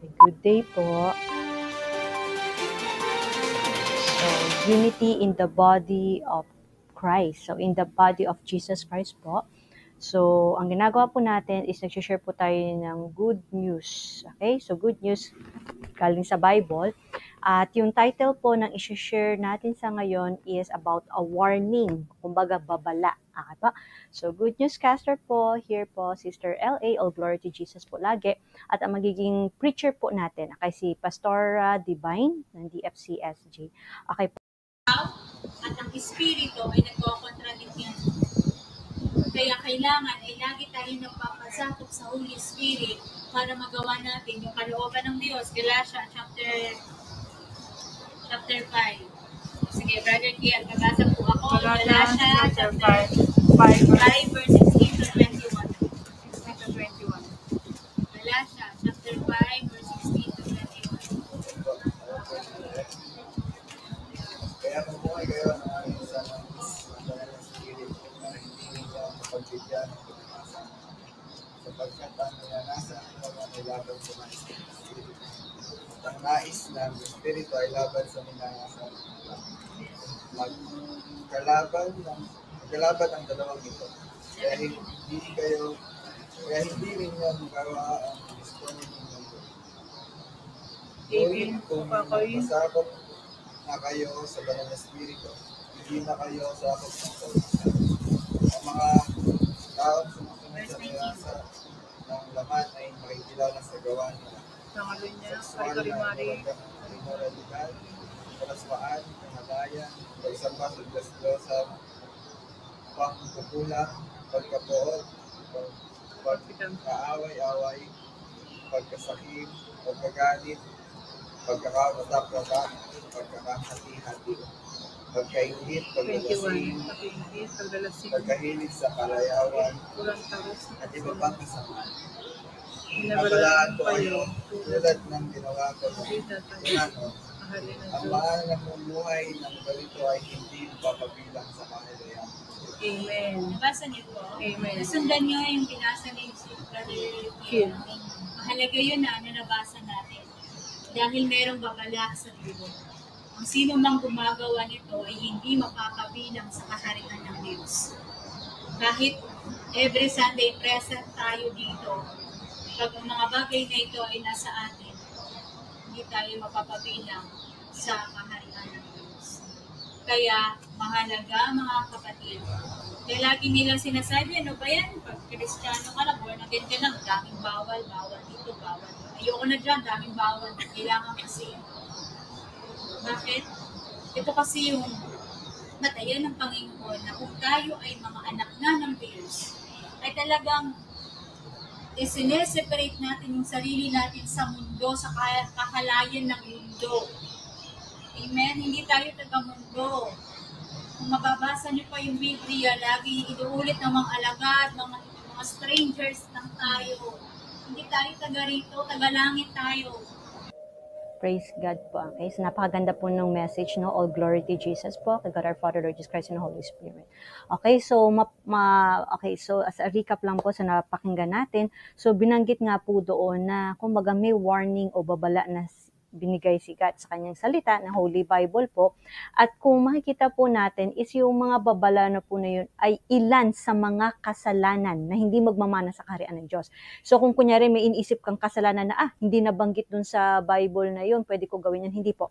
Good day po. So, unity in the body of Christ. So, in the body of Jesus Christ po. So, ang ginagawa po natin is nag-share po tayo ng good news. Okay? So, good news galing sa Bible. At yung title po ng i-share natin sa ngayon is about a warning. Kumbaga, babala. Okay po? So, good newscaster po, here po, Sister L.A. All glory to Jesus po lagi. At ang magiging preacher po natin, okay, si Pastora Divine ng DFCSG. Okay po. At ang Espiritu ay nagko-contradict yan. Kaya kailangan ay lagi tayong nagpapasakop sa Holy Spirit para magawa natin yung kalooban ng Diyos. Galatians chapter 5. Sige, Brother Kian, babasa po ako. Galatians chapter 5 verse 16 to 21. Galatians chapter 5 verse 16 to 21. Kaya mabuhay kayo ng aming sana ng Spirit na hindi ninyo mapagbigyan ng pagkakasan. Sapagkat ang nanasa ng mga nilaban sa mga Spirit. At ang nais ng Espiritu ay laban sa minanasa. Magkalaban ang dalawang ito. Kaya hindi rin nyo magawa ang gusto ninyo. Ngunit kung masakop na kayo sa banal na Espiritu, hindi na kayo sakop ng kalusan. Ang mga taong sumusunod sa nilasa ng laman ay makikilala sa gawa nila. Sexual na immoralidad, kalaswaan, kamatayan, pagsamba sa Diyos-Diyosan, pangkukulang, pagkapoot, pagkaaway-away, pagkasakit, pagkagalit, pagkakamatak-matak, pagkakahati-hati, pagkaingit, paglalasing, pagkahilig sa kalayawan, at iba pang kasamaan. Nabalaan ko kayo tulad ng ginawa ko ng unano. Ang mga namumuhay ng ganito ay hindi papabilang sa kahalayan. Amen. Nabasa niyo po? Amen. Nasundan niyo yung binasa ni Brother Kian. Mahalaga yun na nabasa natin. Dahil merong babala sa Diyos. Ang sino mang gumagawa nito ay hindi mapapabilang sa kaharian ng Diyos. Kahit every Sunday present tayo dito, pag ang mga bagay na ito ay nasa atin, hindi tayo mapapabilang sa kaharian ng Diyos. Kaya mahalaga mga kapatid, kaya lagi nilang sinasabi, ano ba yan? Pag Kristiyano ka na, born again ka lang, daming bawal dito, bawal. Ayoko na dyan, daming bawal. Kailangan kasi. Bakit? Ito kasi yung batayan ng Panginoon na kung tayo ay mga anak na ng Diyos, ay talagang isineseparate natin yung sarili natin sa mundo, sa kahalayan ng mundo. Amen? Hindi tayo taga-mundo. Kung mababasa niyo pa yung Biblia, lagi inuulit ng mga alagad, mga strangers lang tayo. Hindi tayo taga rito, taga langit tayo. Praise God po. Okay, so napakaganda po ng message, no? All glory to Jesus po, kay God our Father, Lord Jesus Christ, and the Holy Spirit. Okay, so so as a recap lang po sa napakinggan natin, so binanggit nga po doon na kumbaga may warning o babala na binigay si God sa kanyang salita na Holy Bible po. At kung makikita po natin is yung mga babala na po na yun ay ilan sa mga kasalanan na hindi magmamana sa kaharian ng Diyos. So kung kunyari may iniisip kang kasalanan na hindi nabanggit dun sa Bible na yun, pwede ko gawin yan. Hindi po.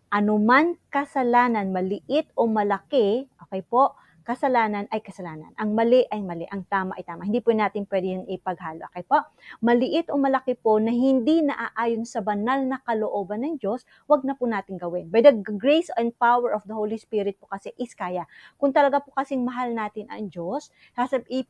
Anuman kasalanan, maliit o malaki, okay po, kasalanan ay kasalanan. Ang mali ay mali, ang tama ay tama. Hindi po natin pwede yun ipaghalo. Okay po? Maliit o malaki po na hindi naaayon sa banal na kalooban ng Diyos, wag na po natin gawin. By the grace and power of the Holy Spirit po kasi is kaya. Kung talaga po kasing mahal natin ang Diyos,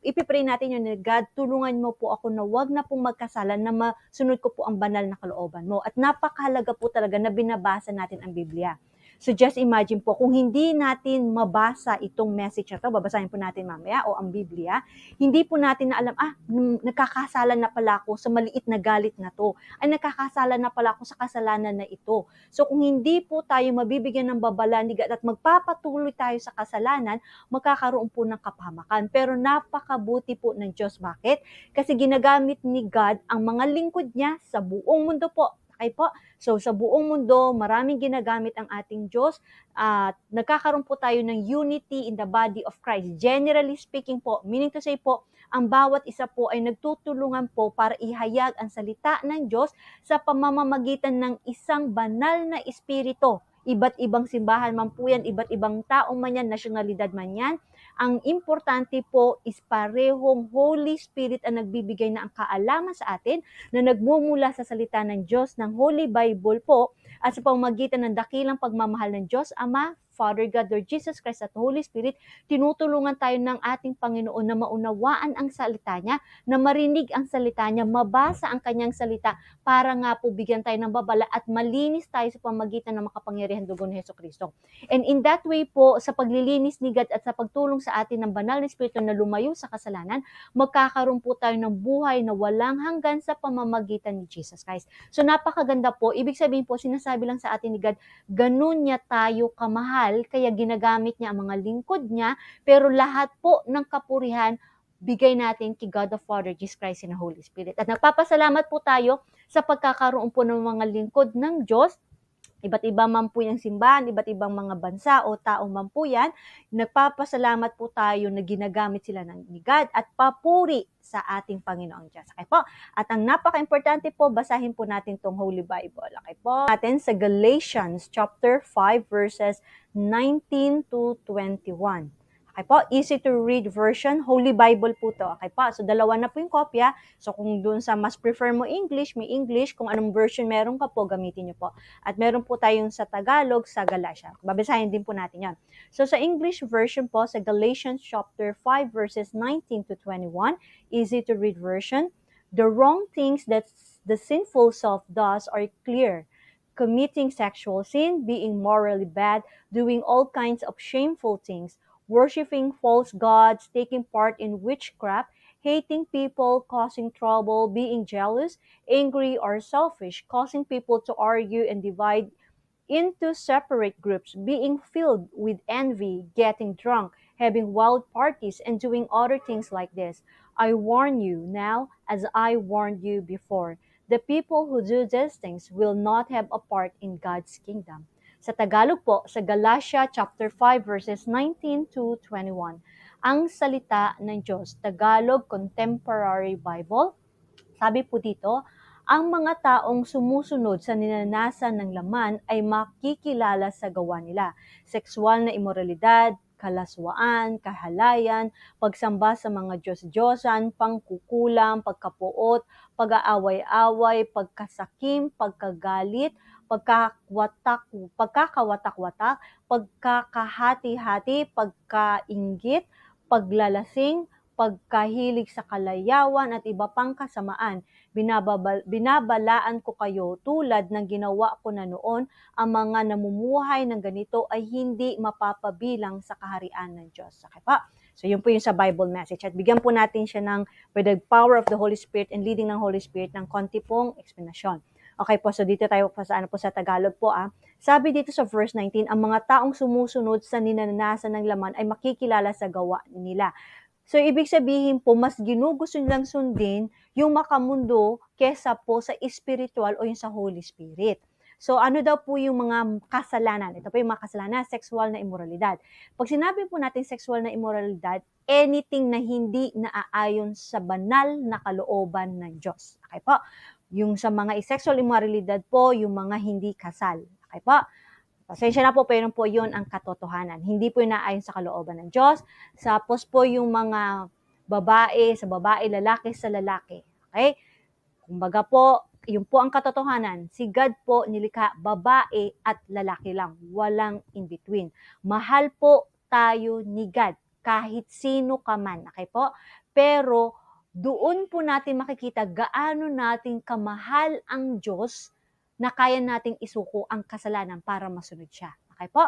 ipipray natin yun na God, tulungan mo po ako na wag na pong magkasalan na masunod ko po ang banal na kalooban mo. At napakahalaga po talaga na binabasa natin ang Biblia. So just imagine po, kung hindi natin mabasa itong message na to, babasahin po natin mamaya, o ang Biblia, hindi po natin na alam, nagkakasala na pala ako sa maliit na galit na to, ay nagkakasala na pala ako sa kasalanan na ito. So kung hindi po tayo mabibigyan ng babala ni God at magpapatuloy tayo sa kasalanan, magkakaroon po ng kapahamakan. Pero napakabuti po ng Diyos. Bakit? Kasi ginagamit ni God ang mga lingkod niya sa buong mundo po. Okay po? So sa buong mundo, maraming ginagamit ang ating Diyos at nagkakaroon po tayo ng unity in the body of Christ. Generally speaking po, meaning to say po, ang bawat isa po ay nagtutulungan po para ihayag ang salita ng Diyos sa pamamagitan ng isang banal na espiritu. Iba't ibang simbahan man po yan, iba't ibang tao man yan, nasyonalidad man yan. Ang importante po is parehong Holy Spirit ang nagbibigay na ang kaalaman sa atin na nagmumula sa salita ng Diyos, ng Holy Bible po, at sa pamamagitan ng dakilang pagmamahal ng Diyos Ama, Father God, Lord Jesus Christ at Holy Spirit, tinutulungan tayo ng ating Panginoon na maunawaan ang salita niya, na marinig ang salita niya, mabasa ang kanyang salita, para nga po bigyan tayo ng babala at malinis tayo sa pamamagitan ng makapangyarihan dugo ni Jesucristo. And in that way po, sa paglilinis ni God at sa pagtulong sa atin ng banal na Espiritu na lumayo sa kasalanan, magkakaroon po tayo ng buhay na walang hanggan sa pamamagitan ni Jesus Christ. So napakaganda po, ibig sabihin po, sinasabi lang sa atin ni God, ganun niya tayo kamahal, kaya ginagamit niya ang mga lingkod niya, pero lahat po ng kapurihan, bigay natin kay God the Father, Jesus Christ, and the Holy Spirit. At nagpapasalamat po tayo sa pagkakaroon po ng mga lingkod ng Diyos, iba't iba man po yung simbahan, iba't ibang mga bansa o taong man po yan, nagpapasalamat po tayo na ginagamit sila ni God at papuri sa ating Panginoong Diyos. Okay po? At ang napaka-importante po, basahin po natin tong Holy Bible. Okay po? Natin sa Galatians chapter 5 verses 19 to 21. Okay po, easy to read version, Holy Bible po to. Okay po, so dalawa na po yung kopya. So kung dun sa mas prefer mo English, may English. Kung anong version meron ka po, gamitin nyo po. At meron po tayong sa Tagalog, sa Galatia. Babasahin din po natin yan. So sa English version po, sa Galatians chapter 5 verses 19 to 21, easy to read version, the wrong things that the sinful self does are clear. Committing sexual sin, being morally bad, doing all kinds of shameful things, worshiping false gods, taking part in witchcraft, hating people, causing trouble, being jealous, angry or selfish, causing people to argue and divide into separate groups, being filled with envy, getting drunk, having wild parties, and doing other things like this. I warn you now, as I warned you before. The people who do these things will not have a part in God's kingdom. Sa Tagalog po, sa Galatia chapter 5 verses 19 to 21. Ang salita ng Diyos, Tagalog Contemporary Bible. Sabi po dito, ang mga taong sumusunod sa ninanasan ng laman ay makikilala sa gawa nila. Sexual na imoralidad, kalaswaan, kahalayan, pagsamba sa mga Diyos-Diyosan, pangkukulam, pagkapuot, pag-aaway-away, pagkasakim, pagkagalit, pagkakawatak-watak, pagkakahati-hati, pagkainggit, paglalasing, pagkahilig sa kalayawan at iba pang kasamaan. Binabalaan ko kayo tulad ng ginawa ko na noon, ang mga namumuhay ng ganito ay hindi mapapabilang sa kaharian ng Diyos. Okay pa? So yun po yung sa Bible message. At bigyan po natin siya ng, by the power of the Holy Spirit and leading ng Holy Spirit, ng konti pong explanation. Okay po, so dito tayo po sa Tagalog po. Sabi dito sa verse 19, ang mga taong sumusunod sa ninanasan ng laman ay makikilala sa gawa nila. So, ibig sabihin po, mas ginugusto nilang sundin yung makamundo kesa po sa spiritual o yung sa Holy Spirit. So, ano daw po yung mga kasalanan? Ito po yung mga kasalanan, sexual na immoralidad. Pag sinabi po natin sexual na immoralidad, anything na hindi naaayon sa banal na kalooban ng Diyos. Okay po? Yung sa mga sexual immoralidad po, yung mga hindi kasal. Okay po? Pasensya na po, pero po yun ang katotohanan. Hindi po inaayon sa kalooban ng Diyos. Tapos po yung mga babae sa babae, lalaki sa lalaki. Okay? Kumbaga po, yun po ang katotohanan. Si God po nilikha babae at lalaki lang. Walang in between. Mahal po tayo ni God, kahit sino ka man. Okay po? Pero doon po natin makikita gaano natin kamahal ang Diyos na kaya nating isuko ang kasalanan para masunod siya. Okay po?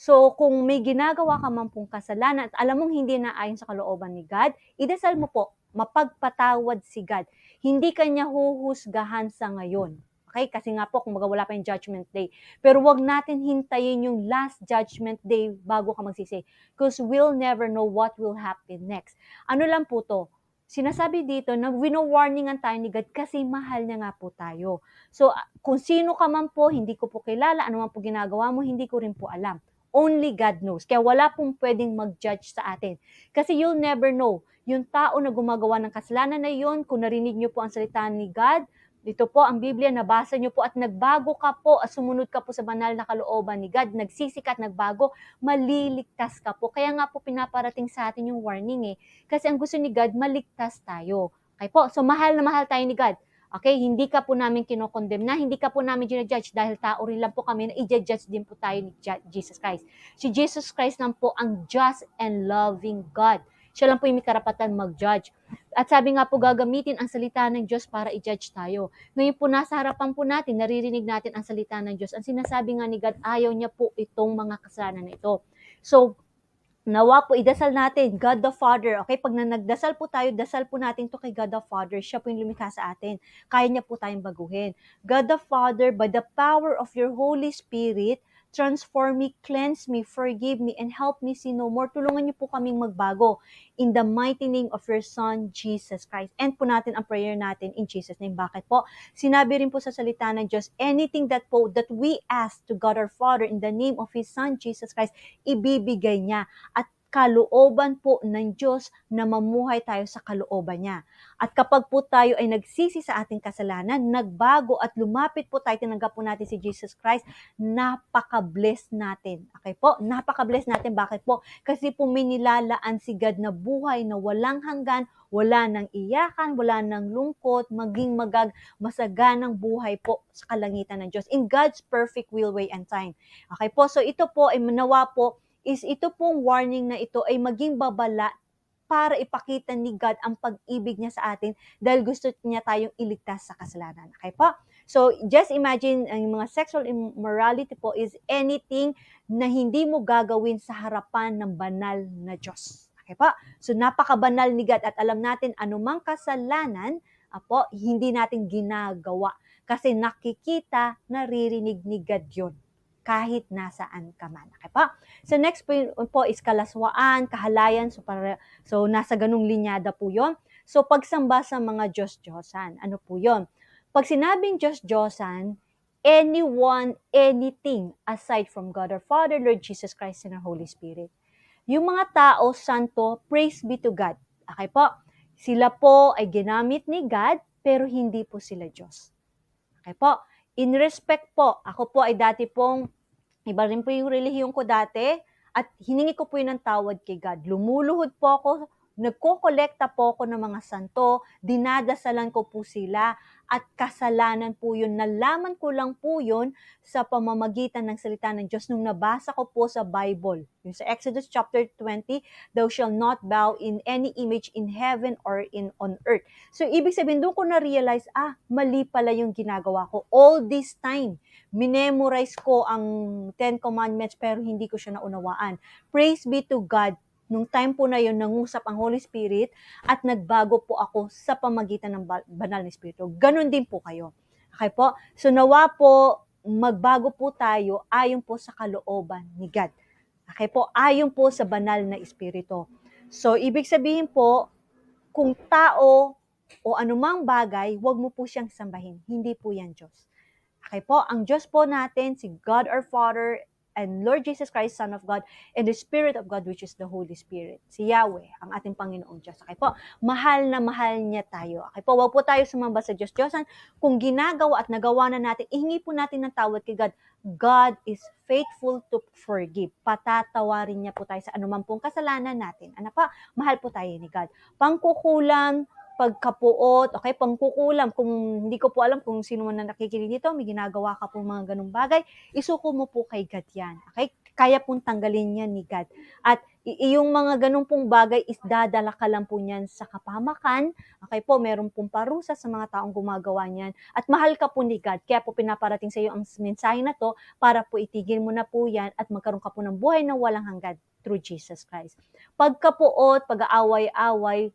So, kung may ginagawa ka man pong kasalanan at alam mong hindi na ayon sa kalooban ni God, idasal mo po, mapagpatawad si God. Hindi kanya huhusgahan sa ngayon. Okay? Kasi nga po, kung wala pa yung judgment day. Pero wag natin hintayin yung last judgment day bago ka magsisi. Because we'll never know what will happen next. Ano lang po to? Sinasabi dito na wino-warningan tayo ni God kasi mahal niya nga po tayo. So, kung sino ka man po, hindi ko po kilala, ano man po ginagawa mo, hindi ko rin po alam. Only God knows. Kaya wala pong pwedeng mag-judge sa atin. Kasi you'll never know. Yung tao na gumagawa ng kasalanan na yun, kung narinig niyo po ang salita ni God, dito po ang Biblia, nabasa niyo po at nagbago ka po at sumunod ka po sa banal na kalooban ni God, nagsisikat, nagbago, maliligtas ka po. Kaya nga po pinaparating sa atin yung warning eh. Kasi ang gusto ni God, maligtas tayo. Okay po? So mahal na mahal tayo ni God. Okay, hindi ka po namin kinokondemn na, hindi ka po namin ginajudge dahil tao rin lang po kami na i-judge din po tayo ni Jesus Christ. Si Jesus Christ lang po ang just and loving God. Siya lang po yung may karapatan mag-judge. At sabi nga po, gagamitin ang salita ng Diyos para i-judge tayo. Ngayon po, nasa harapan po natin, naririnig natin ang salita ng Diyos. Ang sinasabi nga ni God, ayaw niya po itong mga kasalanan na ito. So, nawa po, idasal natin, God the Father, okay? Pag nagdasal po tayo, dasal po natin to kay God the Father. Siya po yung lumikha sa atin. Kaya niya po tayong baguhin. God the Father, by the power of your Holy Spirit, transform me, cleanse me, forgive me, and help me sin no more. Tulungan niyo po kaming magbago in the mighty name of your Son, Jesus Christ. And po natin ang prayer natin in Jesus' name. Bakit po? Sinabi rin po sa salita ng Diyos, anything that we ask to God our Father in the name of His Son, Jesus Christ, ibibigay niya. At kalooban po ng Diyos na mamuhay tayo sa kalooban niya. At kapag po tayo ay nagsisi sa ating kasalanan, nagbago at lumapit po tayo, tinanggap po natin si Jesus Christ, napaka-bless natin. Okay po? Napaka-bless natin. Bakit po? Kasi po may nilalaan si God na buhay na walang hanggan, wala nang iyakan, wala nang lungkot, maging masaganang buhay po sa kalangitan ng Diyos. In God's perfect will, way, and time. Okay po? So ito po ay manawa po, is ito pong warning na ito ay maging babala para ipakita ni God ang pag-ibig niya sa atin dahil gusto niya tayong iligtas sa kasalanan. Okay po? So, just imagine, ang mga sexual immorality po is anything na hindi mo gagawin sa harapan ng banal na Diyos. Okay po? So, napakabanal ni God at alam natin anumang kasalanan, po, hindi natin ginagawa kasi nakikita, naririnig ni God yun kahit nasaan ka man. Okay po? So next po is kalaswaan, kahalayan, so nasa ganung linyada po yon. So pagsamba sa mga Diyos-Diyosan, ano po yon? Pag sinabing Diyos-Diyosan, anyone, anything aside from God our Father, Lord Jesus Christ, and our Holy Spirit. Yung mga tao, santo, praise be to God. Okay po? Sila po ay ginamit ni God, pero hindi po sila Diyos. Okay po? In respect po, ako po ay dati pong, iba rin po yung relihiyon ko dati, at hiningi ko po yun ng tawad kay God. Lumuluhod po ako, nagko-kolekta po ako ng mga santo, dinadasalan ko po sila, at kasalanan po yun. Nalaman ko lang po yun sa pamamagitan ng salita ng Diyos nung nabasa ko po sa Bible. Yung sa Exodus chapter 20, thou shalt not bow in any image in heaven or on earth. So, ibig sabihin, doon ko na-realize, mali pala yung ginagawa ko. All this time, minemorize ko ang 10 Commandments pero hindi ko siya naunawaan. Praise be to God. Nung time po na yun, nangusap ang Holy Spirit at nagbago po ako sa pamagitan ng banal na Espiritu. Ganon din po kayo. Okay po? So nawa po, magbago po tayo ayon po sa kalooban ni God. Okay po? Ayon po sa banal na Espiritu. So ibig sabihin po, kung tao o anumang bagay, wag mo po siyang sambahin. Hindi po yan Diyos. Okay po? Ang Diyos po natin, si God our Father, and Lord Jesus Christ, Son of God, and the Spirit of God, which is the Holy Spirit. Si Yahweh, ang ating Panginoong Diyos. Okay po? Mahal na mahal niya tayo. Okay po? Huwag po tayo sumamba sa Diyos-Diyosan. Kung ginagawa at nagawa na natin, ihingi po natin ng tawad kay God. God is faithful to forgive. Patatawarin niya po tayo sa anumang pong kasalanan natin. Ano pa? Mahal po tayo ni God. Pangkukulang, pagkapuot, okay, pangkukulam. Kung hindi ko po alam kung sino man na nakikinig dito, may ginagawa ka po mga ganung bagay, isuko mo po kay God yan. Okay? Kaya pong tanggalin yan ni God. At yung mga ganung pong bagay is dadala ka lang po niyan sa kapahamakan. Okay po, meron pong parusa sa mga taong gumagawa niyan. At mahal ka po ni God. Kaya po pinaparating sa iyo ang mensahe na to para po itigil mo na po yan at magkaroon ka po ng buhay na walang hanggan through Jesus Christ. Pagkapuot, pag-aaway-away,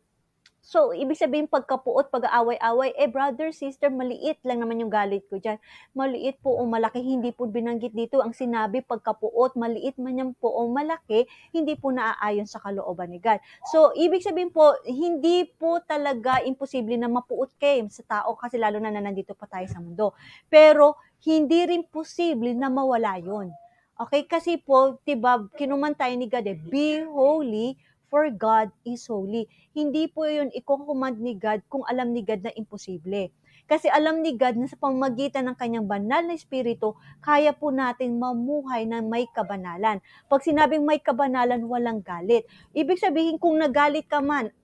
so, ibig sabihin pagkapuot, pag-aaway-away, brother, sister, maliit lang naman yung galit ko dyan. Maliit po o malaki, hindi po binanggit dito ang sinabi pagkapuot, maliit man yan po o malaki, hindi po naaayon sa kalooban ni God. So, ibig sabihin po, hindi po talaga imposible na mapuot kayo sa tao kasi lalo na nandito pa tayo sa mundo. Pero, hindi rin posible na mawala yun. Okay, kasi po, diba, kinuman tayo ni God be holy, for God is holy. Hindi po yun i-command ni God kung alam ni God na imposible. Kasi alam ni God na sa pamamagitan ng kanyang banal na espiritu, kaya po natin mamuhay na may kabanalan. Pag sinabing may kabanalan, walang galit. Ibig sabihin, kung nagalit ka man,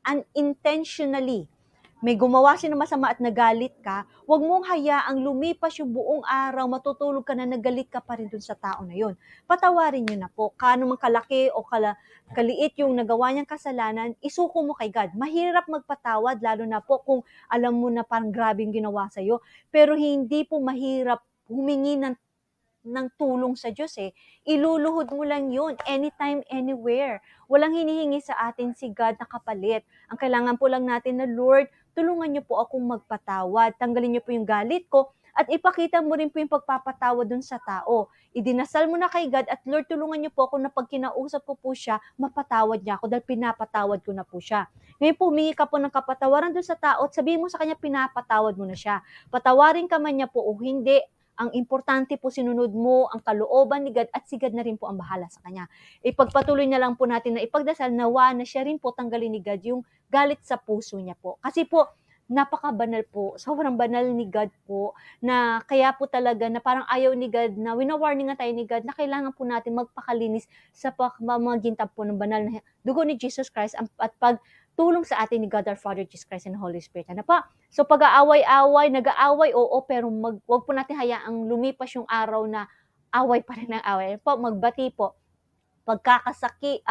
unintentionally, may gumawa siya ng masama at nagalit ka, huwag mong hayaang lumipas yung buong araw, matutulog ka na nagalit ka pa rin dun sa tao na yun. Patawarin nyo na po. Kano man kalaki o kaliit yung nagawa niyang kasalanan, isuko mo kay God. Mahirap magpatawad, lalo na po kung alam mo na parang grabe yung ginawa sa'yo. Pero hindi po mahirap humingi ng tulong sa Diyos Iluluhod mo lang yun, anytime, anywhere. Walang hinihingi sa atin si God na kapalit. Ang kailangan po lang natin na, Lord, tulungan niyo po akong magpatawad. Tanggalin niyo po yung galit ko at ipakita mo rin po yung pagpapatawad dun sa tao. Idinasal mo na kay God at Lord, tulungan niyo po ako na pag kinausap ko po siya, mapatawad niya ako dahil pinapatawad ko na po siya. Ngayon po, humingi ka po ng kapatawaran dun sa tao at sabihin mo sa kanya, pinapatawad mo na siya. Patawarin ka man niya po o hindi, ang importante po sinunod mo ang kalooban ni God at si God na rin po ang bahala sa kanya. Ipagpatuloy na lang po natin na ipagdasal nawa na siya rin po tanggalin ni God yung galit sa puso niya po. Kasi po, napakabanal po, sobrang banal ni God po, na kaya po talaga na parang ayaw ni God, na wina-warning nga tayo ni God na kailangan po natin magpakalinis sa pamamagitan po ng banal na dugo ni Jesus Christ at pagtulong sa atin ni God our Father, Jesus Christ, and Holy Spirit. Ano pa? So pag-aaway-away, nag-aaway, oo, pero wag po natin hayaang lumipas yung araw na away pa rin ang away. Po, magbati po. Pagkakasakim,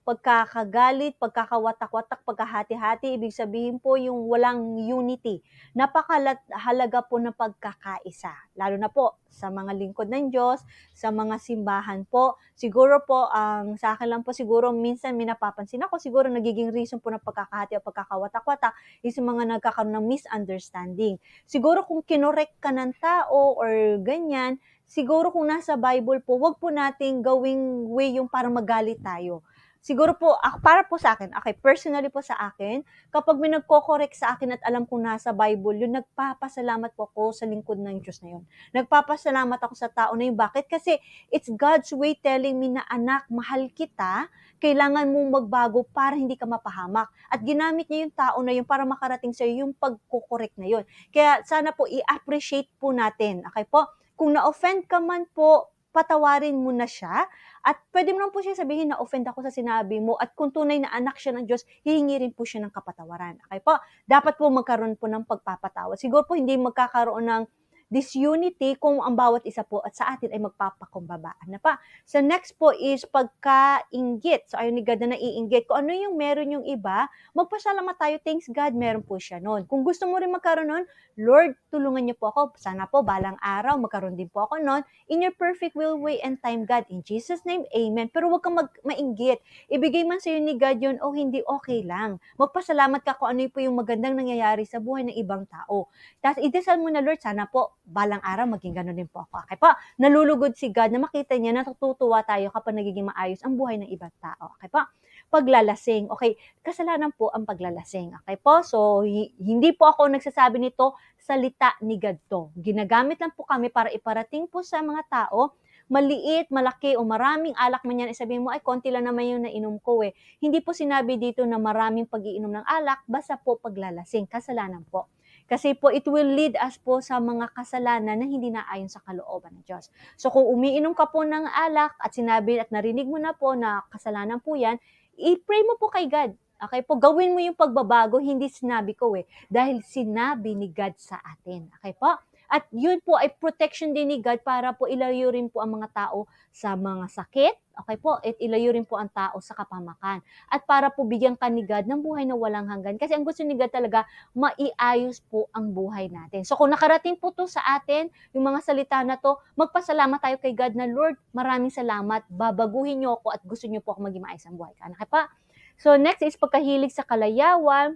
pagkakagalit, pagkakawatak-watak, pagkahati-hati, ibig sabihin po yung walang unity. Napakahalaga po ng pagkakaisa. Lalo na po sa mga lingkod ng Diyos, sa mga simbahan po. Siguro po, sa akin lang po siguro, minsan may napapansin ako, siguro nagiging reason po ng pagkakahati o pagkakawatak-watak is yung mga nagkakaroon ng misunderstanding. Siguro kung kinorek ka ng tao or ganyan, siguro kung nasa Bible po, wag po nating gawing way yung parang magalit tayo. Siguro po, para po sa akin, okay, personally po sa akin, kapag may nagko-correct sa akin at alam kong nasa Bible, yun, nagpapasalamat po ako sa lingkod ng Diyos na yun. Nagpapasalamat ako sa tao na yun. Bakit? Kasi it's God's way telling me na, anak, mahal kita, kailangan mong magbago para hindi ka mapahamak. At ginamit niya yung tao na yun para makarating sa iyo yung pagko-correct na yun. Kaya sana po i-appreciate po natin. Okay po? Kung na-offend ka man po, patawarin mo na siya at pwede mo naman po siya sabihin na offend ako sa sinabi mo at kung tunay na anak siya ng Diyos, hihingi rin po siya ng kapatawaran. Okay po? Dapat po magkaroon po ng pagpapatawad. Siguro po hindi magkakaroon ng disunity kung ang bawat isa po at sa atin ay magpapakumbabaan na pa. So next po is pagka-inggit. So ayaw ni God na naiinggit. Kung ano yung meron yung iba, magpasalamat tayo, thanks God, meron po siya nun. Kung gusto mo rin magkaroon nun, Lord, tulungan niyo po ako. Sana po balang araw, magkaroon din po ako nun. In your perfect will, way, and time, God. In Jesus' name, amen. Pero huwag kang mainggit. Ibigay man sa'yo ni God yun o hindi, okay lang. Magpasalamat ka kung ano po yung magandang nangyayari sa buhay ng ibang tao. Tapos idasal mo na, Lord, sana po balang araw maging ganun din po ako. Okay po? Nalulugod si God na makita niya, natutuwa tayo kapag nagiging maayos ang buhay ng ibang tao. Okay po? Paglalasing. Okay, kasalanan po ang paglalasing. Okay po? So, hindi po ako nagsasabi nito, salita ni God to. Ginagamit lang po kami para iparating po sa mga tao, maliit, malaki, o maraming alak man yan, sabihin mo, ay, konti lang naman yung nainom ko Hindi po sinabi dito na maraming pag-iinom ng alak, basta po paglalasing. Kasalanan po. Kasi po, it will lead us po sa mga kasalanan na hindi naayon sa kalooban ng Diyos. So, kung umiinom ka po ng alak at sinabi at narinig mo na po na kasalanan po yan, i-pray mo po kay God. Okay po, gawin mo yung pagbabago, hindi sinabi ko dahil sinabi ni God sa atin. Okay po? At yun po ay protection din ni God para po ilayo rin po ang mga tao sa mga sakit, okay po, at ilayo rin po ang tao sa kapamakan. At para po bigyan ka ni God ng buhay na walang hanggan. Kasi ang gusto ni God talaga, maiayos po ang buhay natin. So kung nakarating po to sa atin, yung mga salita na to, magpasalamat tayo kay God na, Lord, maraming salamat, babaguhin niyo ako at gusto niyo po ako maging maayos ang buhay. Okay pa? So next is pagkahilig sa kalayawan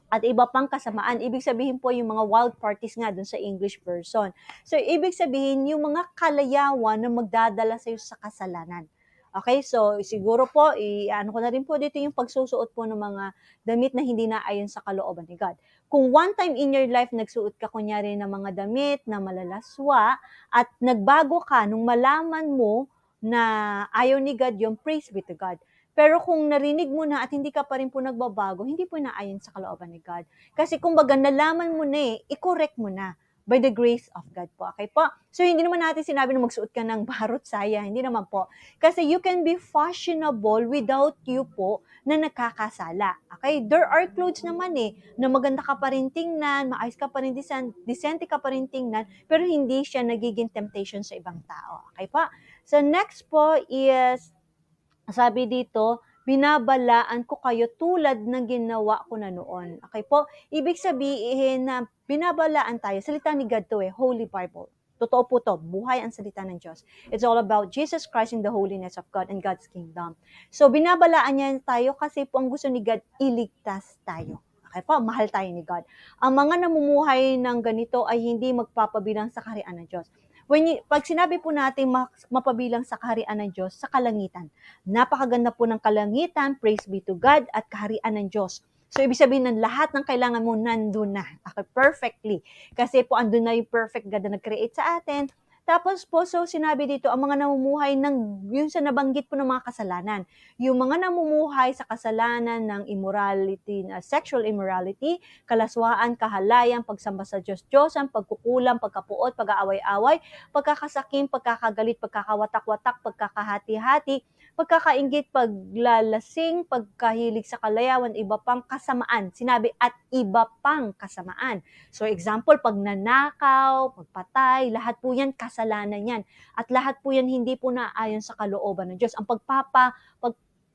at iba pang kasamaan. Ibig sabihin po yung mga wild parties nga dun sa English version. So, ibig sabihin yung mga kalayawan na magdadala sa'yo sa kasalanan. Okay, so siguro po, ano ko na rin po dito yung pagsusuot po ng mga damit na hindi na ayon sa kalooban ni God. Kung one time in your life nagsuot ka kunyari ng mga damit na malalaswa at nagbago ka nung malaman mo na ayaw ni God yung praise be to God. Pero kung narinig mo na at hindi ka pa rin po nagbabago, hindi po naayon sa kalooban ni God. Kasi kumbaga nalaman mo na i-correct mo na by the grace of God po. Okay po? So hindi naman natin sinabi na magsuot ka ng barot saya, hindi naman po. Kasi you can be fashionable without you po na nakakasala. Okay? There are clothes naman na maganda ka pa rin tingnan, maayos ka pa rin decente ka pa rin tingnan, pero hindi siya nagiging temptation sa ibang tao. Okay po? So next po is sabi dito, binabalaan ko kayo tulad ng ginawa ko na noon. Okay po? Ibig sabihin na binabalaan tayo. Salita ni God to Holy Bible. Totoo po to. Buhay ang salita ng Diyos. It's all about Jesus Christ and the holiness of God and God's kingdom. So, binabalaan niya tayo kasi po ang gusto ni God, iligtas tayo. Okay po? Mahal tayo ni God. Ang mga namumuhay ng ganito ay hindi magpapabilang sa kaharian ng Diyos. Pag sinabi po natin mapabilang sa kaharian ng Diyos, sa kalangitan. Napakaganda po ng kalangitan, praise be to God, at kaharian ng Diyos. So, ibig sabihin ng lahat ng kailangan mo nandun na. Okay, perfectly. Kasi po, andun na yung perfect God na nag-create sa atin. Tapos po, so sinabi dito, ang mga namumuhay ng, yun sa nabanggit po ng mga kasalanan. Yung mga namumuhay sa kasalanan ng immorality, sexual immorality, kalaswaan, kahalayan, pagsamba sa Diyos-Diyosan, pagkukulang, pagkapuot, pag-aaway-away, pagkakasakim, pagkakagalit, pagkakawatak-watak, pagkakahati-hati, pagkakainggit, paglalasing, pagkahilig sa kalayawan, iba pang kasamaan. Sinabi, at iba pang kasamaan. So example, pag nanakaw, pagpatay, lahat po yan, kasalanan yan. At lahat po yan, hindi po naayon sa kalooban ng Diyos. Ang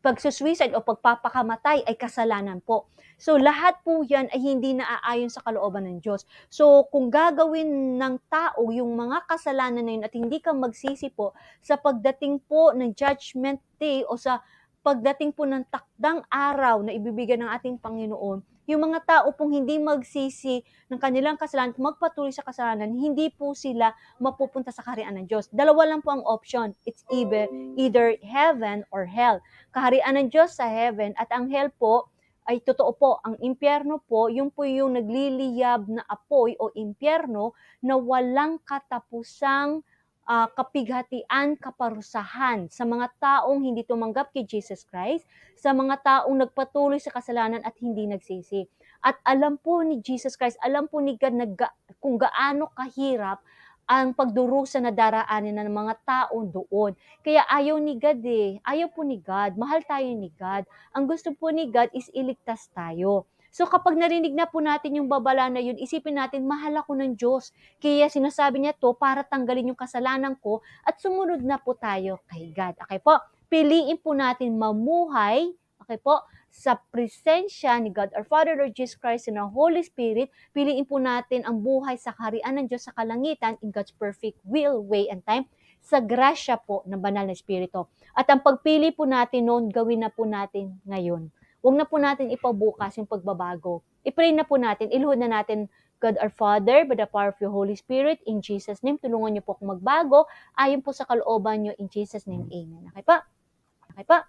pagsusuicide o pagpapakamatay ay kasalanan po. So, lahat po yan ay hindi naaayon sa kalooban ng Diyos. So, kung gagawin ng tao yung mga kasalanan na yun at hindi ka magsisi po sa pagdating po ng judgment day o sa pagdating po ng takdang araw na ibibigay ng ating Panginoon, yung mga tao pong hindi magsisi ng kanilang kasalanan, magpatuloy sa kasalanan, hindi po sila mapupunta sa kaharian ng Diyos. Dalawa lang po ang option. It's either heaven or hell. Kaharian ng Diyos sa heaven at ang hell po ay totoo po, ang impyerno po, yung po yung nagliliyab na apoy o impyerno na walang katapusang kapighatian, kaparusahan sa mga taong hindi tumanggap kay Jesus Christ, sa mga taong nagpatuloy sa kasalanan at hindi nagsisi. At alam po ni Jesus Christ, alam po ni God kung gaano kahirap ang pagdurusa na daraanin ng mga taong doon. Kaya ayaw ni God ayaw po ni God, mahal tayo ni God. Ang gusto po ni God is iligtas tayo. So kapag narinig na po natin yung babala na yun, isipin natin, mahal ako ng Diyos. Kaya sinasabi niya to para tanggalin yung kasalanan ko at sumunod na po tayo kay God. Okay po? Piliin po natin mamuhay, okay po, sa presensya ni God, our Father, Lord Jesus Christ, and our Holy Spirit. Piliin po natin ang buhay sa kaharian ng Diyos sa kalangitan in God's perfect will, way, and time sa grasya po ng banal na Espiritu. At ang pagpili po natin noon, gawin na po natin ngayon. Huwag na po natin ipabukas yung pagbabago. I-pray na po natin, iluhod na natin, God our Father, by the power of your Holy Spirit, in Jesus' name, tulungan niyo po akong magbago, ayon po sa kalooban niyo, in Jesus' name, amen. Okay pa? Okay pa?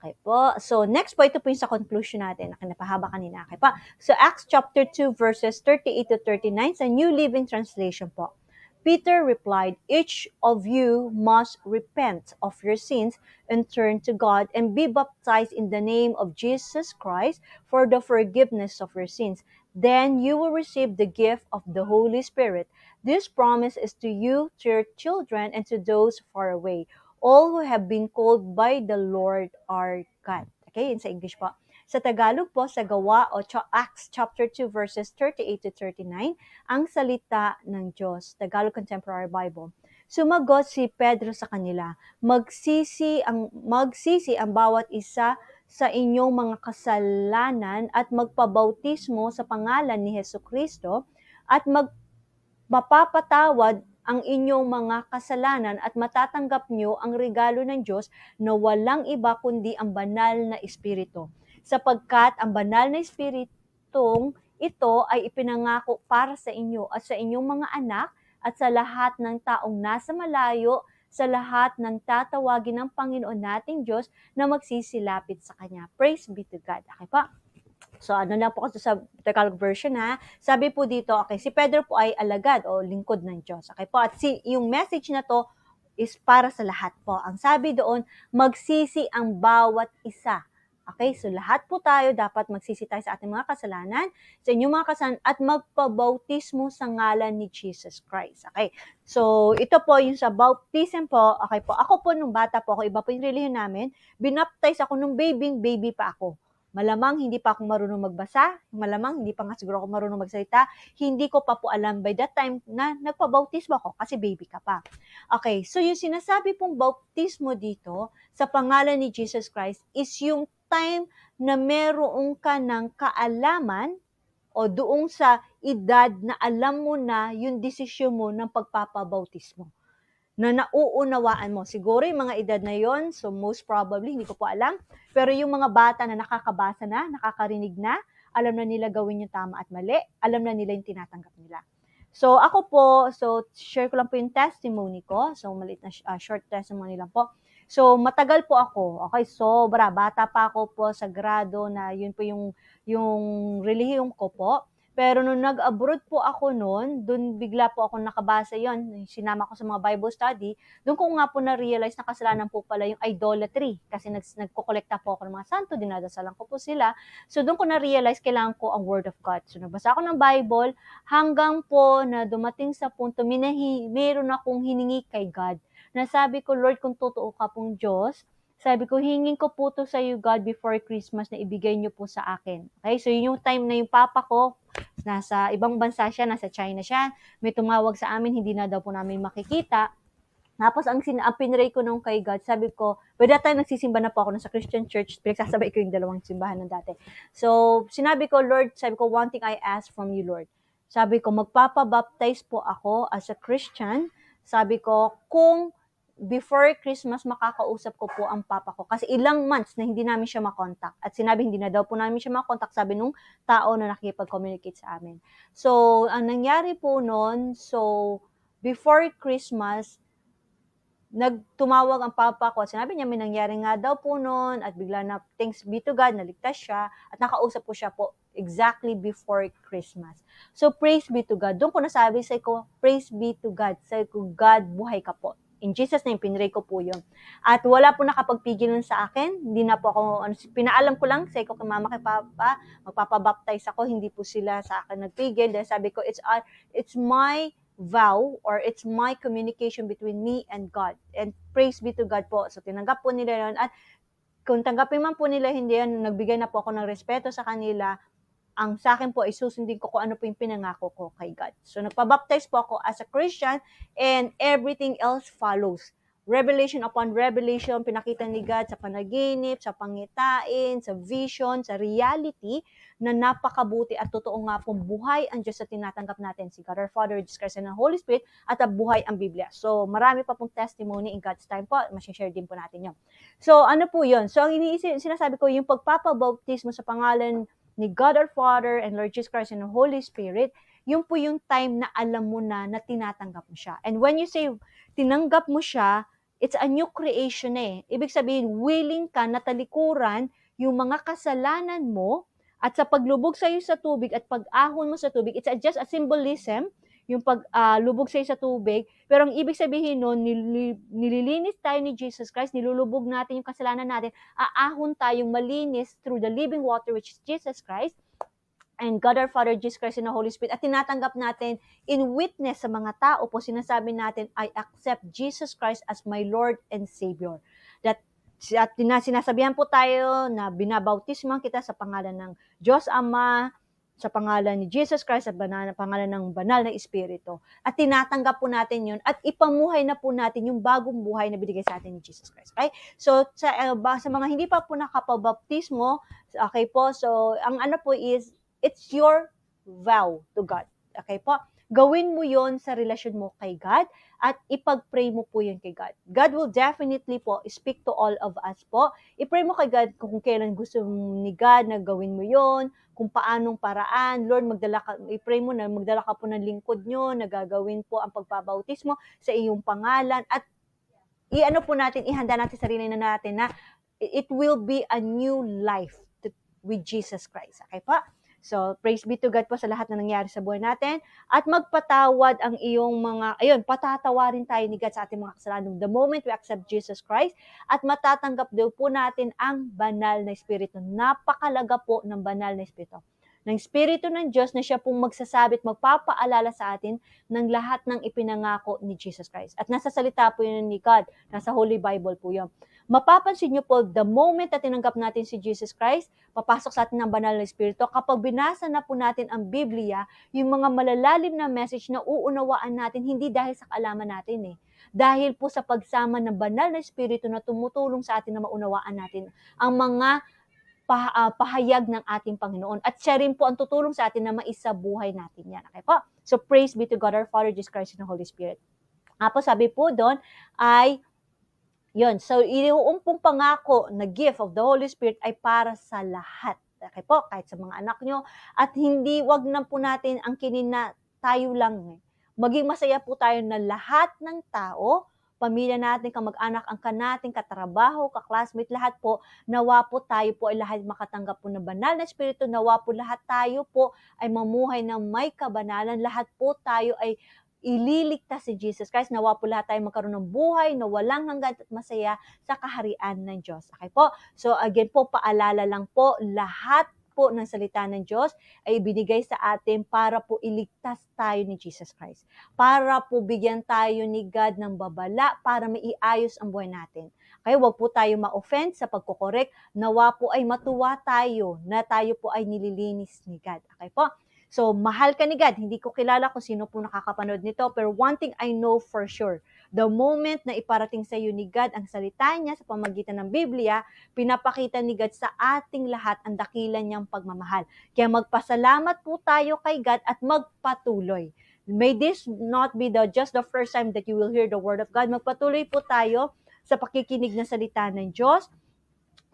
Okay po. So, next po, ito po yung sa conclusion natin. Napahaba kanina. Okay pa? So, Acts chapter 2, verses 38 to 39, sa New Living Translation po. Peter replied, each of you must repent of your sins and turn to God and be baptized in the name of Jesus Christ for the forgiveness of your sins. Then you will receive the gift of the Holy Spirit. This promise is to you, to your children, and to those far away, all who have been called by the Lord our God. Okay, in sa English po. Sa Tagalog po, sa Gawa o Acts chapter 2 verses 38 to 39, ang salita ng Diyos, Tagalog Contemporary Bible. Sumagot si Pedro sa kanila, magsisi ang bawat isa sa inyong mga kasalanan at magpabautismo sa pangalan ni Hesukristo at mapapatawad ang inyong mga kasalanan at matatanggap nyo ang regalo ng Diyos na walang iba kundi ang banal na Espiritu. Sapagkat ang banal na Espiritong ito ay ipinangako para sa inyo at sa inyong mga anak at sa lahat ng taong nasa malayo, sa lahat ng tatawagin ng Panginoon nating Diyos na magsisilapit sa Kanya. Praise be to God. Okay pa? So, ano lang po kasi sa Tagalog version ha. Sabi po dito, okay, si Pedro po ay alagad o lingkod ng Diyos. Okay po, at yung message na to is para sa lahat po. Ang sabi doon, magsisi ang bawat isa. Okay, so lahat po tayo dapat magsisi tayo sa ating mga kasalanan, sa inyong mga kasalanan, at magpabautismo sa ngalan ni Jesus Christ. Okay, so ito po yung sa baptism po. Okay po, ako po nung bata po ako, iba po yung relihiyon namin, binaptize ako nung baby pa ako. Malamang hindi pa ako marunong magbasa, malamang hindi pa nga siguro ako marunong magsalita, hindi ko pa po alam by that time na nagpabautismo ako kasi baby ka pa. Okay, so yung sinasabi pong bautismo dito sa pangalan ni Jesus Christ is yung time na meron ka ng kaalaman o doong sa edad na alam mo na yung desisyon mo ng pagpapabautismo na nauunawaan mo. Siguro yung mga edad na yon, so most probably, hindi ko po alam, pero yung mga bata na nakakabasa na, nakakarinig na, alam na nila gawin yung tama at mali, alam na nila yung tinatanggap nila. So ako po, so share ko lang po yung testimony ko, so maliit na short testimony lang po. So matagal po ako, okay, sobra, bata pa ako po sa grado na yun po yung relihiyon ko po. Pero nung nag-abroad po ako noon, doon bigla po ako nakabasa yon, sinama ko sa mga Bible study, doon ko nga po na-realize na kasalanan po pala yung idolatry. Kasi nagkukolekta po ako ng mga santo, dinadasalan ko po sila. So doon ko na-realize kailangan ko ang Word of God. So nagbasa ako ng Bible hanggang po na dumating sa punto, meron akong hiningi kay God. Nasabi ko, Lord, kung totoo ka pong Diyos, sabi ko, hingin ko po to sa iyo, God, before Christmas na ibigay niyo po sa akin. Okay, so yun yung time na yung papa ko, nasa ibang bansa siya, nasa China siya, may tumawag sa amin, hindi na daw po namin makikita. Tapos ang pinray ko nung kay God, sabi ko, by that time nagsisimba na po ako sa Christian church, pinagsasabay ko yung dalawang simbahan ng dati. So, sinabi ko, Lord, sabi ko, one thing I ask from you, Lord. Sabi ko, magpapabaptize po ako as a Christian. Sabi ko, kung before Christmas, makakausap ko po ang papa ko. Kasi ilang months na hindi namin siya makontak. At sinabi, hindi na daw po namin siya makontak, sabi nung tao na nakikipag-communicate sa amin. So, ang nangyari po noon, so, before Christmas, nagtumawag ang papa ko at sinabi niya, may nangyari nga daw po noon at bigla na, thanks be to God, naligtas siya at nakausap ko siya po exactly before Christmas. So, praise be to God. Doon ko nasabi sa ko, praise be to God. Sabi ko, God, buhay ka po. In Jesus' name, pinray ko po yun. At wala po nakapagpigil nun sa akin. Hindi na po ako, pinaalam ko lang, say ko kay mama, kay papa, magpapabaptize ako, hindi po sila sa akin nagpigil. Dahil sabi ko, it's my vow or it's my communication between me and God. And praise be to God po. So, tinanggap po nila yun. At kung tanggapin man po nila, hindi yan, nagbigay na po ako ng respeto sa kanila. Ang sa akin po ay susundin ko kung ano po yung pinangako ko kay God. So, nagpabaptize po ako as a Christian and everything else follows. Revelation upon revelation, pinakita ni God sa panaginip, sa pangitain, sa vision, sa reality, na napakabuti at totoo nga pong buhay ang Diyos sa tinatanggap natin, si God our Father, Jesus Christ, and the Holy Spirit, at buhay ang Biblia. So, marami pa pong testimony in God's time po, masishare din po natin yun. So, ano po yun? So, ang sinasabi ko, yung pagpapabautismo sa pangalan ni God our Father and Lord Jesus Christ and the Holy Spirit, yun po yung time na alam mo na tinatanggap mo siya. And when you say tinanggap mo siya, it's a new creation eh. Ibig sabihin, willing ka na talikuran yung mga kasalanan mo at sa paglubog sa iyo sa tubig at pag-ahon mo sa tubig, it's just a symbolism, yung paglubog sa iyo sa tubig. Pero ang ibig sabihin nun, nililinis tayo ni Jesus Christ, nilulubog natin yung kasalanan natin, aahon tayong malinis through the living water which is Jesus Christ, and God our Father, Jesus Christ, and the Holy Spirit, at tinatanggap natin in witness sa mga tao po, sinasabi natin, I accept Jesus Christ as my Lord and Savior. That At sinasabihan po tayo na binabautismo kita sa pangalan ng Diyos Ama, sa pangalan ni Jesus Christ at pangalan ng banal na Espiritu. At tinatanggap po natin yun at ipamuhay na po natin yung bagong buhay na binigay sa atin ni Jesus Christ. Okay? So, sa mga hindi pa po nakapabaptismo, okay po, so ang ano po is, it's your vow to God. Okay po? Gawin mo yon sa relasyon mo kay God at ipag-pray mo po yun kay God. God will definitely po speak to all of us po. I-pray mo kay God kung kailan gusto ni God na gawin mo yon, kung paanong paraan. Lord, i-pray mo na magdala ka po ng lingkod nyo na gagawin po ang pagpabautismo sa iyong pangalan. At i-ano po natin, ihanda natin sarili na natin na it will be a new life with Jesus Christ. Okay po? So, praise be to God po sa lahat na nangyari sa buhay natin. At magpatawad ang iyong patatawarin tayo ni God sa ating mga kasalanan the moment we accept Jesus Christ. At matatanggap daw po natin ang banal na Espiritu. Napakalaga po ng banal na Espiritu. Ng Espiritu ng Diyos na siya pong magsasabi at magpapaalala sa atin ng lahat ng ipinangako ni Jesus Christ. At nasa salita po yun ni God. Nasa Holy Bible po yun. Mapapansin nyo po, the moment na tinanggap natin si Jesus Christ, papasok sa atin ng banal na Espiritu. Kapag binasa na po natin ang Biblia, yung mga malalalim na message na uunawaan natin, hindi dahil sa kaalaman natin Dahil po sa pagsama ng banal na Espiritu na tumutulong sa atin na maunawaan natin ang mga pahayag ng ating Panginoon. At siya rin po ang tutulong sa atin na maisabuhay natin yan. Okay po? So praise be to God our Father, Jesus Christ, and the Holy Spirit. Tapos sabi po doon ay, yun, so yung pong pangako na gift of the Holy Spirit ay para sa lahat. Okay po? Kahit sa mga anak nyo. At wag na po natin ang na tayo lang. Maging masaya po tayo na lahat ng tao, pamilya natin, kamag-anak, angkan natin, katrabaho, kaklasmate, lahat po, nawa po tayo po ay lahat makatanggap po ng banal na Espiritu, nawa po lahat tayo po ay mamuhay ng may kabanalan, lahat po tayo ay ililigtas si Jesus Christ, nawa po lahat tayo magkaroon ng buhay na walang hanggan at masaya sa kaharian ng Diyos. Okay po? So again po, paalala lang po, lahat po ng salita ng Diyos ay ibinigay sa atin para po iligtas tayo ni Jesus Christ. Para po bigyan tayo ni God ng babala, para maiayos ang buhay natin. Kaya wag po tayo ma-offend sa pagkukorek, nawa po ay matuwa tayo na tayo po ay nililinis ni God. Okay po? So, mahal ka ni God. Hindi ko kilala kung sino po nakakapanood nito, pero one thing I know for sure, the moment na iparating sa iyo ni God ang salita niya sa pamamagitan ng Biblia, pinapakita ni God sa ating lahat ang dakilan niyang pagmamahal. Kaya magpasalamat po tayo kay God at magpatuloy. May this not be just the first time that you will hear the word of God. Magpatuloy po tayo sa pakikinig ng salita ng Diyos.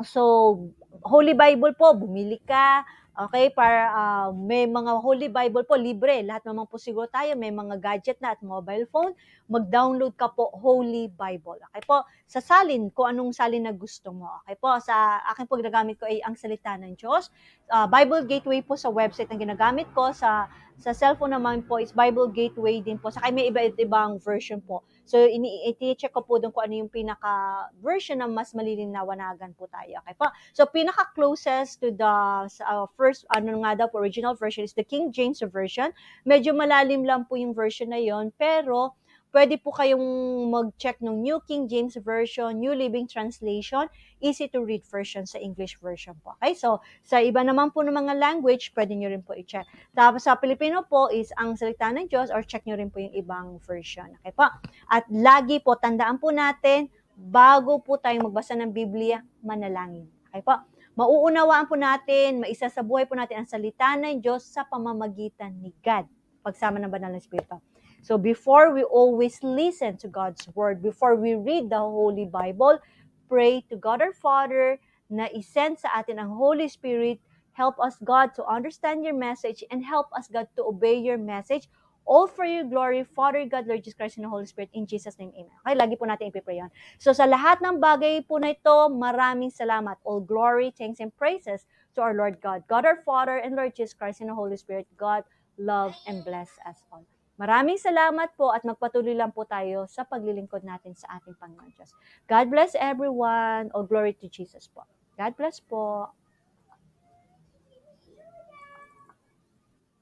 So, Holy Bible po, bumili ka. Okay, para may mga Holy Bible po, libre. Lahat naman po siguro tayo, may mga gadget na at mobile phone. Mag-download ka po, Holy Bible. Okay po, sa salin, kung anong salin na gusto mo. Okay po, sa akin po ginagamit ko ay ang salita ng Diyos. Bible Gateway po sa website ang ginagamit ko. Sa cellphone naman po is Bible Gateway din po. Saka may iba-ibang version po. So, i-check ko po doon kung ano yung pinaka-version na mas malilinawagan po tayo. Okay po? So, pinaka-closest to the first, original version is the King James Version. Medyo malalim lang po yung version na yon, pero pwede po kayong mag-check ng New King James Version, New Living Translation, easy to read version sa English version po. Okay? So, sa iba naman po ng mga language, pwede nyo rin po i-check. Tapos sa Pilipino po is ang salita ng Diyos or check nyo rin po yung ibang version. Okay po? At lagi po, tandaan po natin, bago po tayong magbasa ng Biblia, manalangin. Okay po? Mauunawaan po natin, maisasabuhay po natin ang salita ng Diyos sa pamamagitan ni God, pagsama ng banal na Espiritu. So before we always listen to God's Word, before we read the Holy Bible, pray to God our Father na isend sa atin ang Holy Spirit. Help us, God, to understand your message and help us, God, to obey your message. All for your glory, Father God, Lord Jesus Christ, and the Holy Spirit, in Jesus' name, amen. Okay, lagi po natin ipipray yan. So sa lahat ng bagay po na ito, maraming salamat. All glory, thanks, and praises to our Lord God, God our Father, and Lord Jesus Christ, and the Holy Spirit. God, love, and bless us all. Maraming salamat po at magpatuloy lang po tayo sa paglilingkod natin sa ating Panginoon Diyos. God bless everyone. All glory to Jesus po. God bless po.